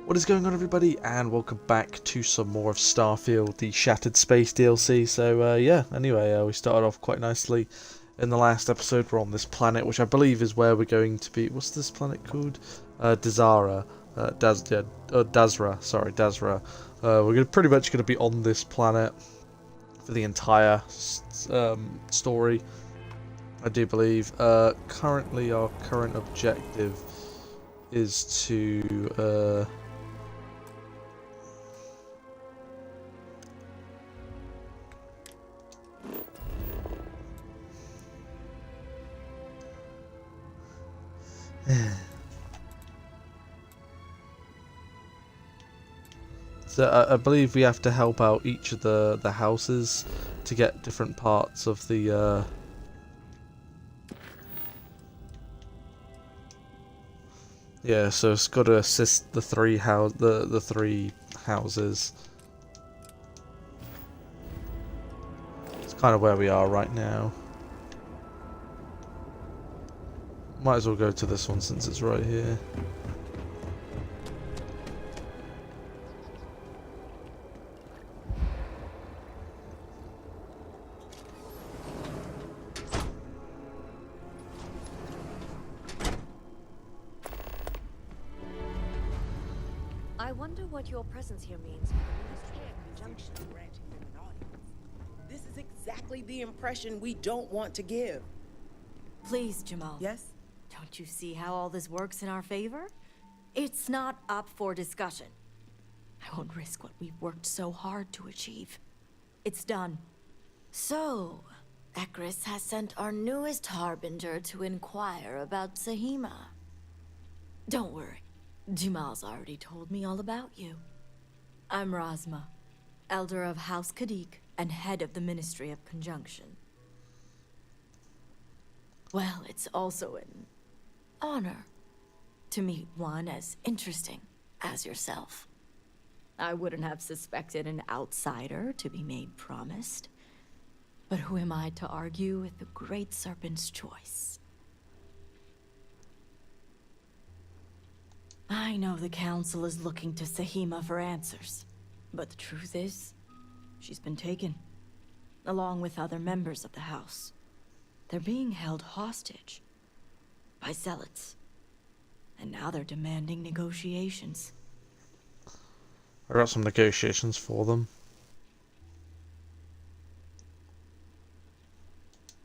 What is going on, everybody, and welcome back to some more of Starfield, the Shattered Space DLC. So yeah, anyway, we started off quite nicely in the last episode. We're on this planet, which I believe is where we're going to be. What's this planet called? Dazara. Dazra. Sorry, Dazra. Pretty much going to be on this planet for the entire story, I do believe. Currently, our current objective is to So I believe we have to help out each of the houses to get different parts of the yeah, so it's got to assist the three houses. It's kind of where we are right now. Might as well go to this one since it's right here. I wonder what your presence here means for the Ministry of Conjunction. This is exactly the impression we don't want to give. Please, Jamal. Yes? Don't you see how all this works in our favor? It's not up for discussion. I won't risk what we've worked so hard to achieve. It's done. So, Ekris has sent our newest harbinger to inquire about Sahima. Don't worry. Jamal's already told me all about you. I'm Razma, Elder of House Kadik and head of the Ministry of Conjunction. Well, it's also an honor to meet one as interesting as yourself. I wouldn't have suspected an outsider to be made promised, but who am I to argue with the Great Serpent's choice? I know the Council is looking to Sahima for answers, but the truth is, she's been taken, along with other members of the House. They're being held hostage by zealots, and now they're demanding negotiations. I got some negotiations for them.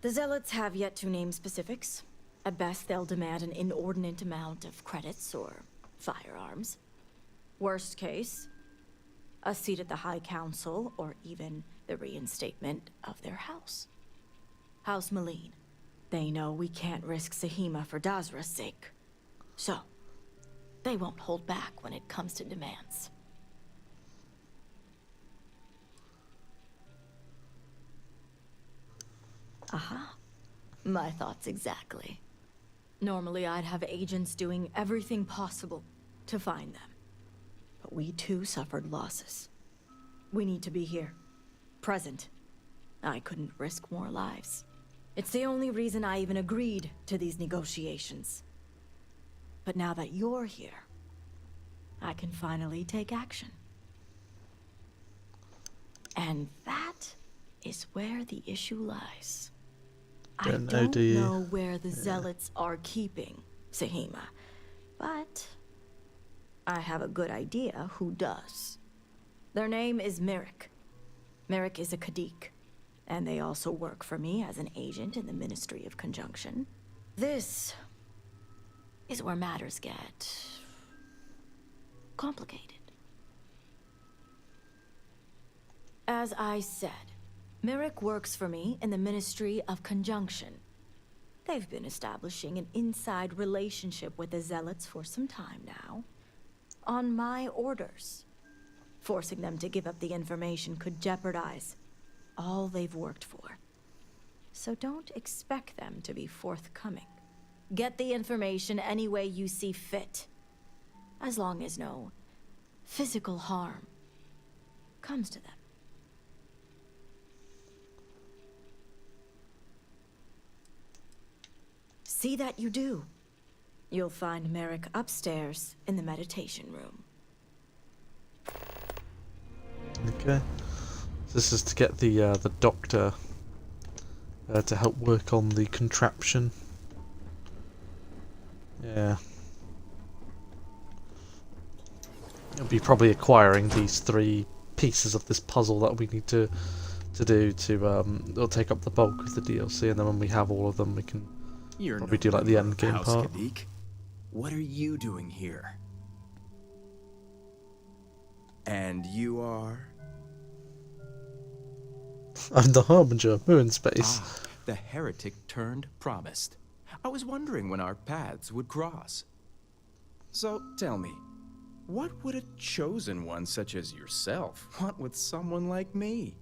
The zealots have yet to name specifics. At best, they'll demand an inordinate amount of credits or firearms. Worst case, a seat at the High Council, or even the reinstatement of their house. House Maleen. They know we can't risk Sahima for Dazra's sake. So, they won't hold back when it comes to demands. Aha. My thoughts exactly. Normally, I'd have agents doing everything possible to find them. But we too suffered losses. We need to be here. Present. I couldn't risk more lives. It's the only reason I even agreed to these negotiations. But now that you're here, I can finally take action. And that is where the issue lies. I don't know where the zealots are keeping Sahima, but I have a good idea who does. Their name is Merrick. Merrick is a Kadik, and they also work for me as an agent in the Ministry of Conjunction. This is where matters get complicated. As I said, Merrick works for me in the Ministry of Conjunction. They've been establishing an inside relationship with the Zealots for some time now. On my orders. Forcing them to give up the information could jeopardize all they've worked for. So don't expect them to be forthcoming. Get the information any way you see fit. As long as no physical harm comes to them. See that you do. You'll find Merrick upstairs in the meditation room. Okay. So this is to get the doctor to help work on the contraption. Yeah. It'll be probably acquiring these 3 pieces of this puzzle that we need to do to it'll take up the bulk of the DLC, and then when we have all of them we can probably do like the end game part. What are you doing here? And you are? I'm the Harbinger, we're in space. Ah, the heretic turned promised. I was wondering when our paths would cross. So tell me, what would a chosen one such as yourself want with someone like me?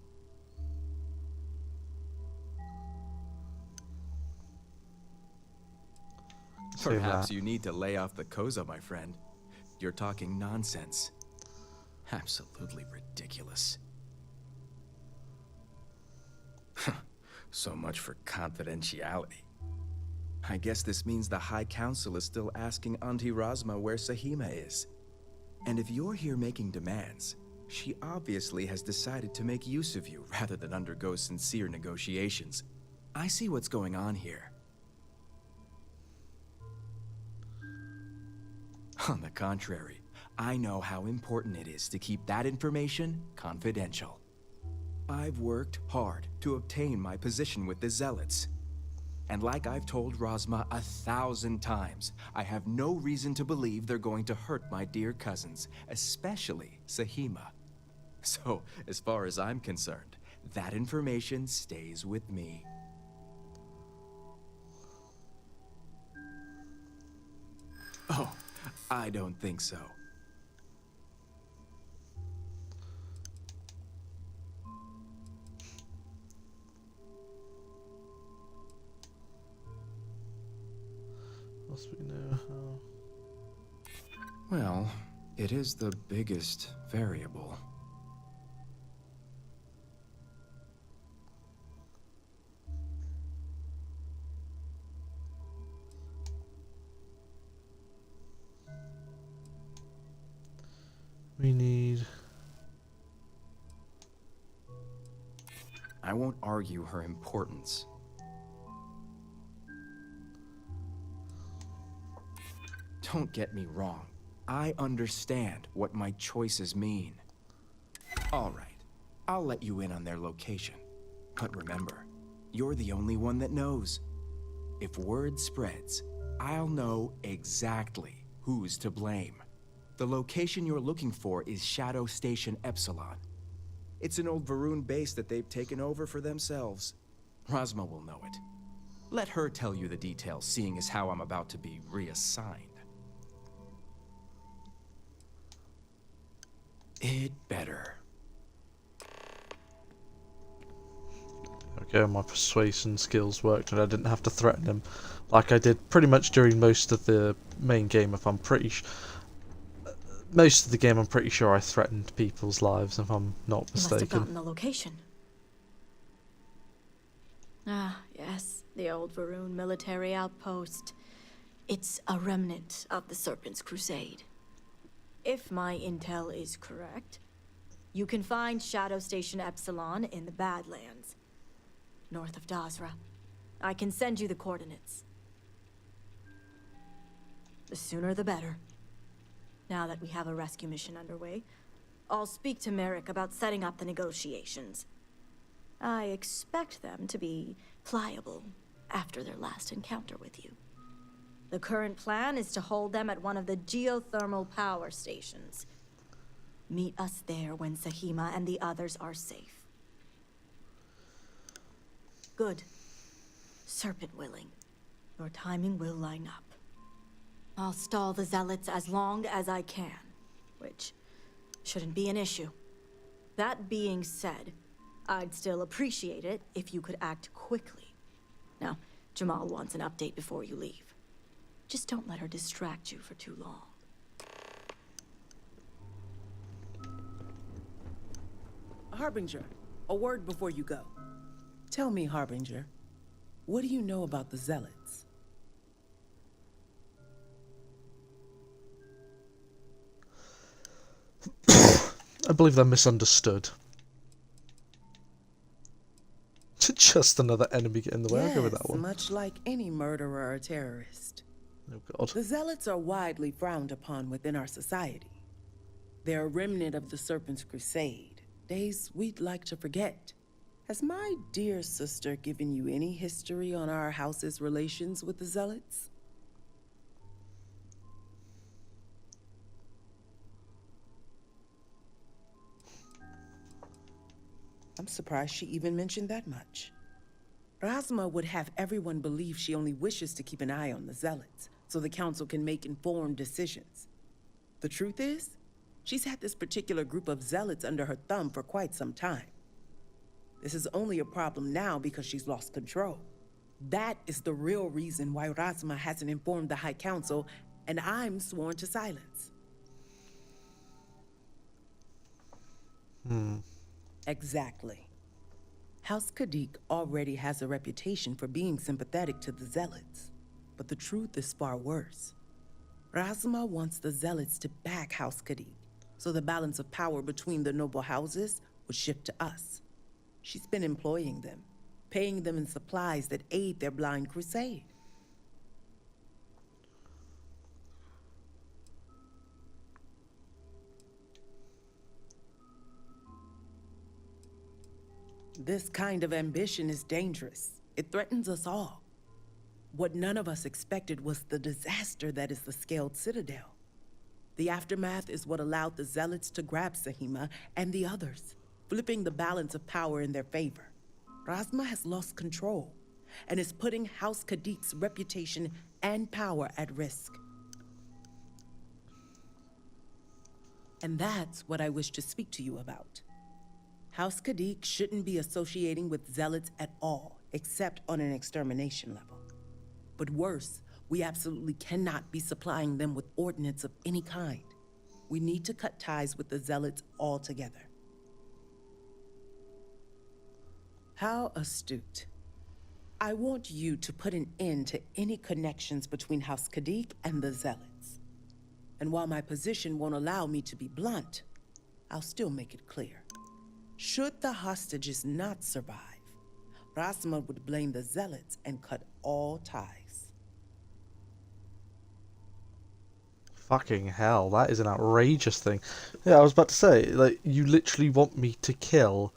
Perhaps you need to lay off the Koza, my friend. You're talking nonsense. Absolutely ridiculous. So much for confidentiality. I guess this means the High Council is still asking Auntie Razma where Sahima is. And if you're here making demands, she obviously has decided to make use of you rather than undergo sincere negotiations. I see what's going on here. On the contrary, I know how important it is to keep that information confidential. I've worked hard to obtain my position with the Zealots. And like I've told Razma 1,000 times, I have no reason to believe they're going to hurt my dear cousins, especially Sahima. So, as far as I'm concerned, that information stays with me. Oh, I don't think so. Must we know how? Well, it is the biggest variable. We need... I won't argue her importance. Don't get me wrong. I understand what my choices mean. All right, I'll let you in on their location. But remember, you're the only one that knows. If word spreads, I'll know exactly who's to blame. The location you're looking for is Shadow Station Epsilon. It's an old Varun base that they've taken over for themselves. Razma will know it. Let her tell you the details, seeing as how I'm about to be reassigned. It better. Okay, my persuasion skills worked and I didn't have to threaten him like I did pretty much during most of the main game. If I'm pretty most of the game I'm pretty sure I threatened people's lives, if I'm not You must have mistaken. gotten the location. Ah, yes, the old Varun military outpost. It's a remnant of the Serpent's Crusade. If my intel is correct, you can find Shadow Station Epsilon in the Badlands, north of Dazra. I can send you the coordinates. The sooner the better. Now that we have a rescue mission underway, I'll speak to Merrick about setting up the negotiations. I expect them to be pliable after their last encounter with you. The current plan is to hold them at one of the geothermal power stations. Meet us there when Sahima and the others are safe. Good. Serpent willing. Your timing will line up. I'll stall the Zealots as long as I can, which shouldn't be an issue. That being said, I'd still appreciate it if you could act quickly. Now, Jamal wants an update before you leave. Just don't let her distract you for too long. Harbinger, a word before you go. Tell me, Harbinger, what do you know about the Zealots? I believe they're misunderstood. Just another enemy getting in the way. I'll go with that Yes, one. much like any murderer or terrorist. Oh god. The Zealots are widely frowned upon within our society. They're a remnant of the Serpent's Crusade, days we'd like to forget. Has my dear sister given you any history on our house's relations with the Zealots? I'm surprised she even mentioned that much. Razma would have everyone believe she only wishes to keep an eye on the Zealots, so the Council can make informed decisions. The truth is, she's had this particular group of Zealots under her thumb for quite some time. This is only a problem now because she's lost control. That is the real reason why Razma hasn't informed the High Council, and I'm sworn to silence. Exactly. House Kadik already has a reputation for being sympathetic to the Zealots, but the truth is far worse. Razma wants the Zealots to back House Kadik, so the balance of power between the noble houses would shift to us. She's been employing them, paying them in supplies that aid their blind crusade. This kind of ambition is dangerous. It threatens us all. What none of us expected was the disaster that is the Scaled Citadel. The aftermath is what allowed the Zealots to grab Sahima and the others, flipping the balance of power in their favor. Razma has lost control and is putting House Kadik's reputation and power at risk. And that's what I wish to speak to you about. House Kadik shouldn't be associating with Zealots at all, except on an extermination level. But worse, we absolutely cannot be supplying them with ordnance of any kind. We need to cut ties with the Zealots altogether. How astute. I want you to put an end to any connections between House Kadik and the Zealots. And while my position won't allow me to be blunt, I'll still make it clear. Should the hostages not survive, Razma would blame the Zealots and cut all ties. Fucking hell, that is an outrageous thing. Yeah, I was about to say, like, you literally want me to kill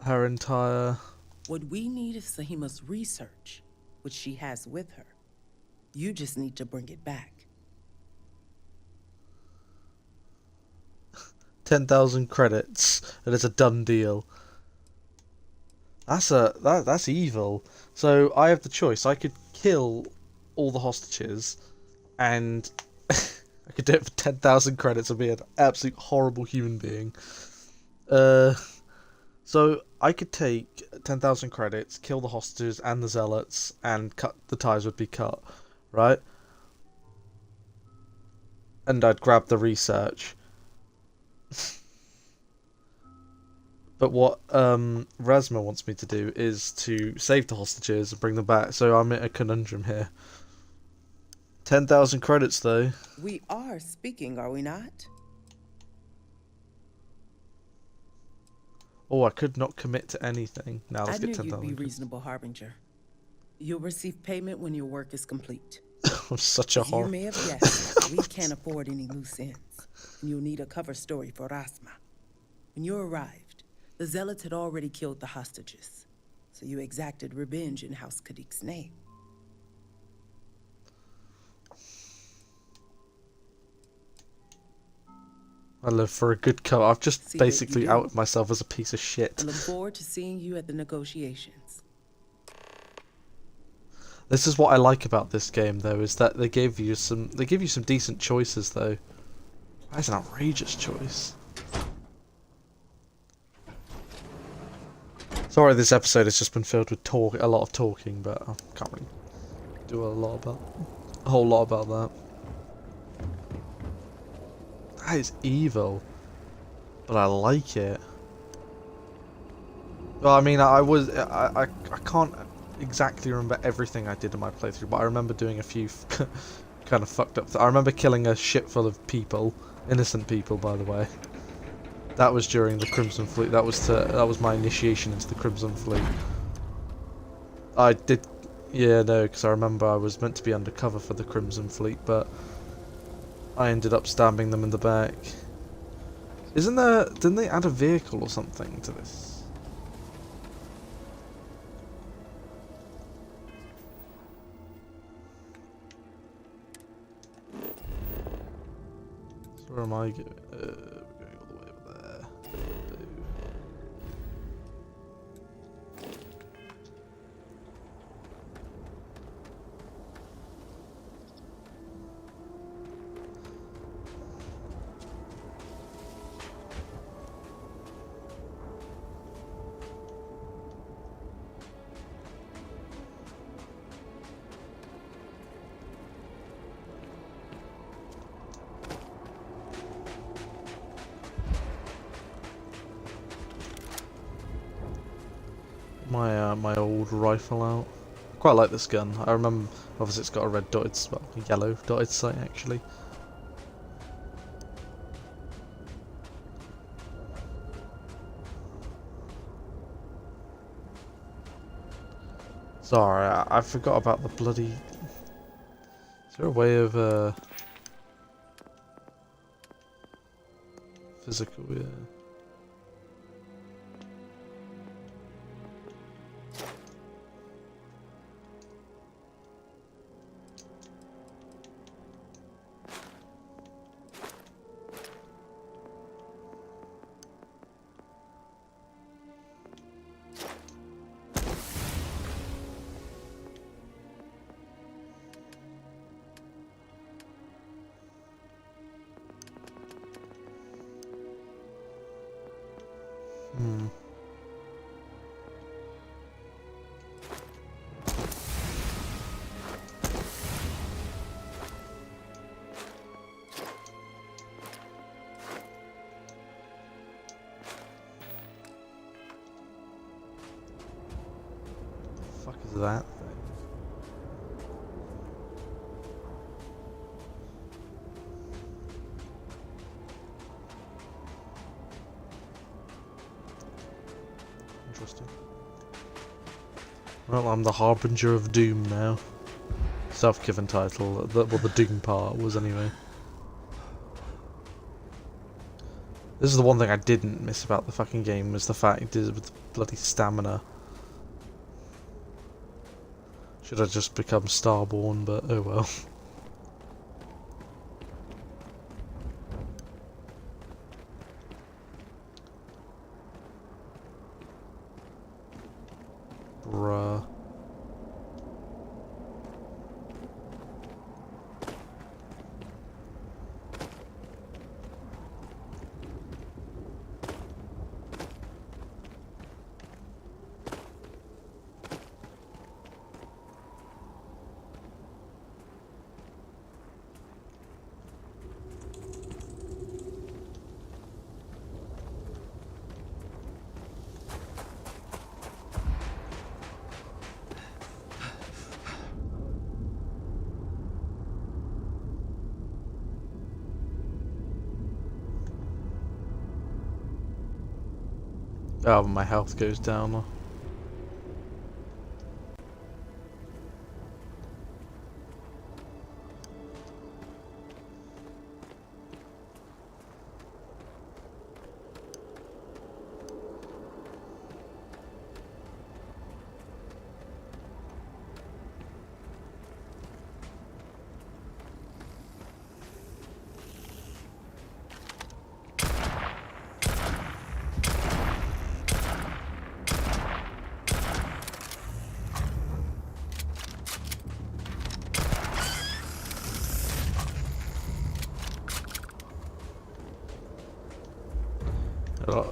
her entire... What we need is Sahima's research, which she has with her. You just need to bring it back. 10,000 credits, and it's a done deal. That's evil. So I have the choice. I could kill all the hostages, and I could do it for 10,000 credits and be an absolute horrible human being. So I could take 10,000 credits, kill the hostages and the Zealots, and the ties would be cut, right? And I'd grab the research. But what Razma wants me to do is to save the hostages and bring them back, so I'm in a conundrum here. 10,000 credits though. We are speaking, are we not? Oh, I could not commit to anything. Now let's I get knew you'd 10,000 be credits. reasonable, Harbinger. You'll receive payment when your work is complete. I'm such a As you horror. may have guessed, we can't afford any loose ends, and you'll need a cover story for Razma. When you arrived, the Zealots had already killed the hostages, so you exacted revenge in House Kadik's name. I live for a good cover. I've just See what you basically do? outed myself as a piece of shit. I look forward to seeing you at the negotiations. This is what I like about this game, though, is that they give you some decent choices, though. That's an outrageous choice. Sorry, this episode has just been filled with a lot of talking, but I can't really do a whole lot about that. That is evil, but I like it. Well, I mean, I can't exactly remember everything I did in my playthrough, but I remember doing a few kind of fucked up. I remember killing a shit full of people, innocent people, by the way. That was during the Crimson Fleet. That was my initiation into the Crimson Fleet. I did, yeah, no, because I remember I was meant to be undercover for the Crimson Fleet, but I ended up stabbing them in the back. Isn't there, didn't they add a vehicle or something to this? So where am I going? We're going all the way over there. Boo. My old rifle out. I quite like this gun. I remember, obviously it's got a red dotted, well, a yellow dotted sight actually. Sorry, I forgot about the bloody... Is there a way of, physical, yeah. Hmm. Fuck is that thing? Interesting. Well, I'm the Harbinger of Doom now. Self-given title. Well, the Doom part was anyway. This is the one thing I didn't miss about the fucking game, was the fact is with the bloody stamina. Should have just become Starborn, but oh well. Bruh. Oh, my health goes down.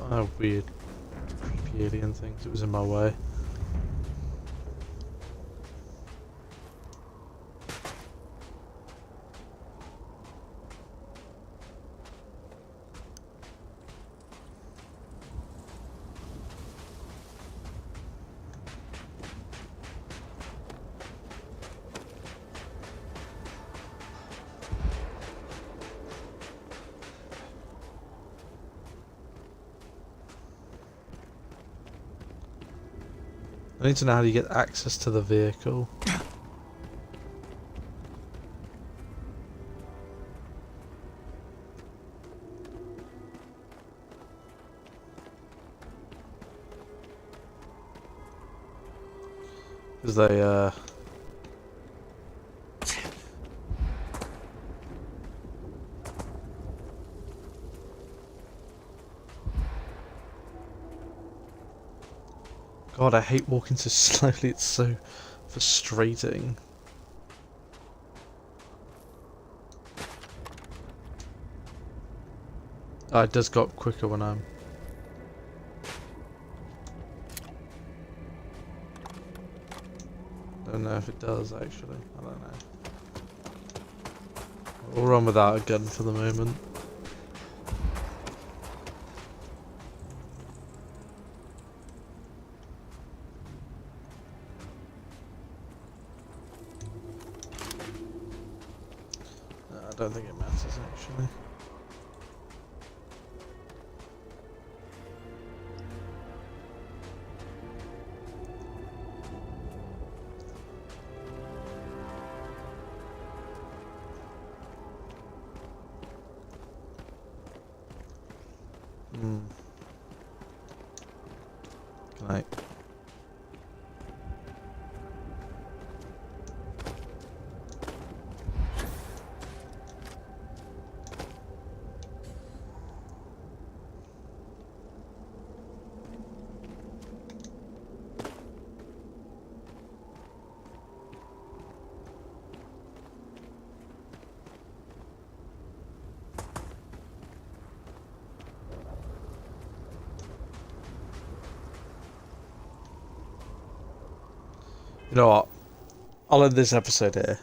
Oh, weird, creepy alien things. It was in my way. I need to know how you get access to the vehicle. Because they, God, I hate walking so slowly, it's so frustrating. Oh, it does go up quicker when I'm... Don't know if it does, actually. I don't know. We'll run without a gun for the moment. I don't think it matters, actually. Good night. You know what? I'll end this episode here.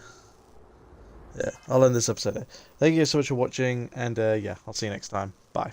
Yeah, I'll end this episode here. Thank you so much for watching, and yeah, I'll see you next time. Bye.